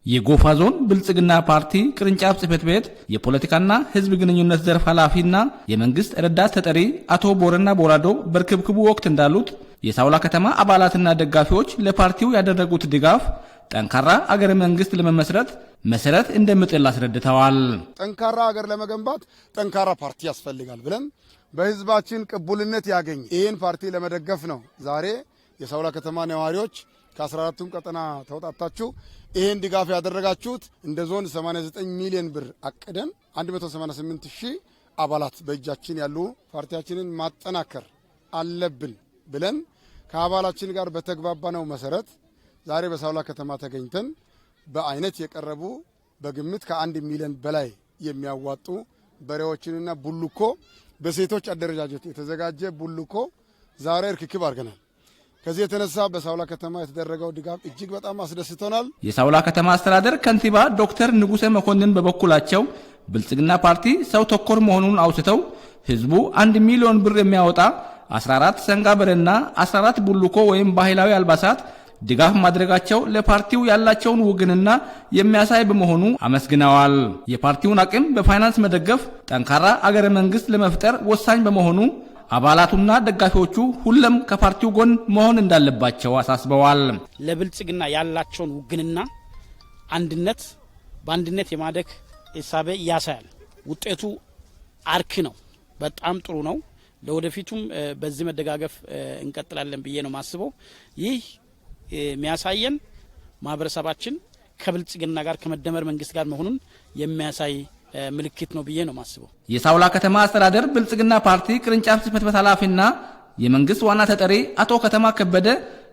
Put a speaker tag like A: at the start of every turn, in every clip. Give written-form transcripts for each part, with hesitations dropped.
A: የጎፋ ዞን ብልጽግና ፓርቲ ቅርንጫፍ ጽሕፈት ቤት የፖለቲካና ሕዝብ ግንኙነት ዘርፍ ኃላፊና የመንግስት ረዳት ተጠሪ አቶ ቦረና ቦራዶ በርክብክቡ ወቅት እንዳሉት የሳውላ ከተማ አባላትና ደጋፊዎች ለፓርቲው ያደረጉት ድጋፍ ጠንካራ አገረ መንግስት ለመመስረት መሰረት እንደሚጥል አስረድተዋል።
B: ጠንካራ አገር ለመገንባት ጠንካራ ፓርቲ ያስፈልጋል ብለን በህዝባችን ቅቡልነት ያገኝ ይህን ፓርቲ ለመደገፍ ነው ዛሬ የሳውላ ከተማ ነዋሪዎች ከ14ቱም ቀጠና ተውጣጣችሁ ይሄን ድጋፍ ያደረጋችሁት እንደ ዞን 89 ሚሊዮን ብር አቅደን 188 ሺህ አባላት በእጃችን ያሉ ፓርቲያችንን ማጠናከር አለብን ብለን ከአባላችን ጋር በተግባባነው መሰረት ዛሬ በሳውላ ከተማ ተገኝተን በአይነት የቀረቡ በግምት ከ1 ሚሊዮን በላይ የሚያዋጡ በሬዎችንና ቡልኮ በሴቶች አደረጃጀት የተዘጋጀ ቡልኮ ዛሬ ርክክብ አድርገናል። ከዚህ የተነሳ በሳውላ ከተማ የተደረገው ድጋፍ እጅግ በጣም አስደስቶናል።
A: የሳውላ ከተማ አስተዳደር ከንቲባ ዶክተር ንጉሴ መኮንን በበኩላቸው ብልጽግና ፓርቲ ሰው ተኮር መሆኑን አውስተው ህዝቡ 1 ሚሊዮን ብር የሚያወጣ 14 ሰንጋ በሬና 14 ቡልኮ ወይም ባህላዊ አልባሳት ድጋፍ ማድረጋቸው ለፓርቲው ያላቸውን ውግንና የሚያሳይ በመሆኑ አመስግነዋል። የፓርቲውን አቅም በፋይናንስ መደገፍ ጠንካራ አገረ መንግስት ለመፍጠር ወሳኝ በመሆኑ አባላቱና ደጋፊዎቹ ሁሉም ከፓርቲው ጎን መሆን እንዳለባቸው አሳስበዋል።
C: ለብልጽግና ያላቸውን ውግንና አንድነት በአንድነት የማደግ ሐሳብ ያሳያል። ውጤቱ አርክ ነው። በጣም ጥሩ ነው። ለወደፊቱም በዚህ መደጋገፍ እንቀጥላለን ብዬ ነው ማስበው። ይህ የሚያሳየን ማህበረሰባችን ከብልጽግና ጋር ከመደመር መንግስት ጋር መሆኑን የሚያሳይ ምልክት ነው ብዬ ነው ማስበው።
A: የሳውላ ከተማ አስተዳደር ብልጽግና ፓርቲ ቅርንጫፍ ጽሕፈት ቤት ኃላፊና የመንግስት ዋና ተጠሪ አቶ ከተማ ከበደ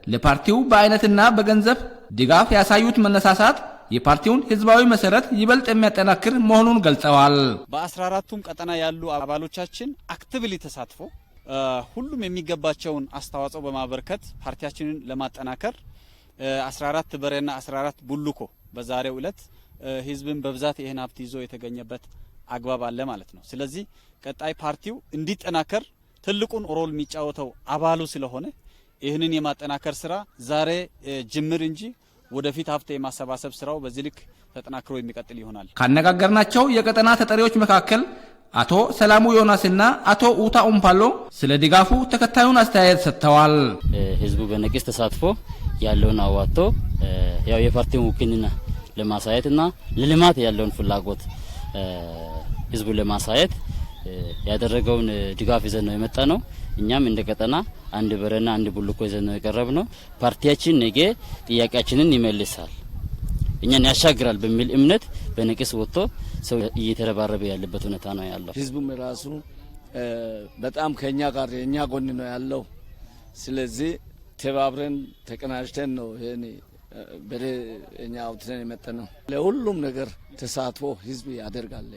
A: ለፓርቲው በአይነትና በገንዘብ ድጋፍ ያሳዩት መነሳሳት የፓርቲውን ህዝባዊ መሰረት ይበልጥ የሚያጠናክር መሆኑን ገልጸዋል።
D: በ14ቱም ቀጠና ያሉ አባሎቻችን አክቲቭሊ ተሳትፎ ሁሉም የሚገባቸውን አስተዋጽኦ በማበርከት ፓርቲያችንን ለማጠናከር 14 በሬና 14 ቡልኮ በዛሬው ዕለት ህዝብን በብዛት ይሄን ሀብት ይዞ የተገኘበት አግባብ አለ ማለት ነው። ስለዚህ ቀጣይ ፓርቲው እንዲጠናከር ትልቁን ሮል የሚጫወተው አባሉ ስለሆነ ይህንን የማጠናከር ስራ ዛሬ ጅምር እንጂ ወደፊት ሀብት የማሰባሰብ ስራው በዚህ ልክ ተጠናክሮ የሚቀጥል ይሆናል።
A: ካነጋገርናቸው የቀጠና ተጠሪዎች መካከል አቶ ሰላሙ ዮናስና አቶ ኡታ ኡምፓሎ ስለ ድጋፉ ተከታዩን አስተያየት ሰጥተዋል።
E: ህዝቡ በነቂስ ተሳትፎ ያለውን አዋጥቶ ያው የፓርቲውን ውክልና ለማሳየትና ለልማት ያለውን ፍላጎት ህዝቡ ለማሳየት ያደረገውን ድጋፍ ይዘን ነው የመጣ ነው። እኛም እንደ ቀጠና አንድ በሬና አንድ ቡልኮ ይዘን ነው የቀረብ ነው። ፓርቲያችን ነገ ጥያቄያችንን ይመልሳል፣ እኛን ያሻግራል በሚል እምነት በነቂስ ወጥቶ ሰው እየተረባረበ ያለበት ሁኔታ ነው ያለው።
F: ህዝቡም ራሱ በጣም ከኛ ጋር የኛ ጎን ነው ያለው። ስለዚህ ተባብረን ተቀናጅተን ነው ይሄን በእኛ አውጥተን የመጣነው። ለሁሉም ነገር ተሳትፎ ህዝብ ያደርጋል።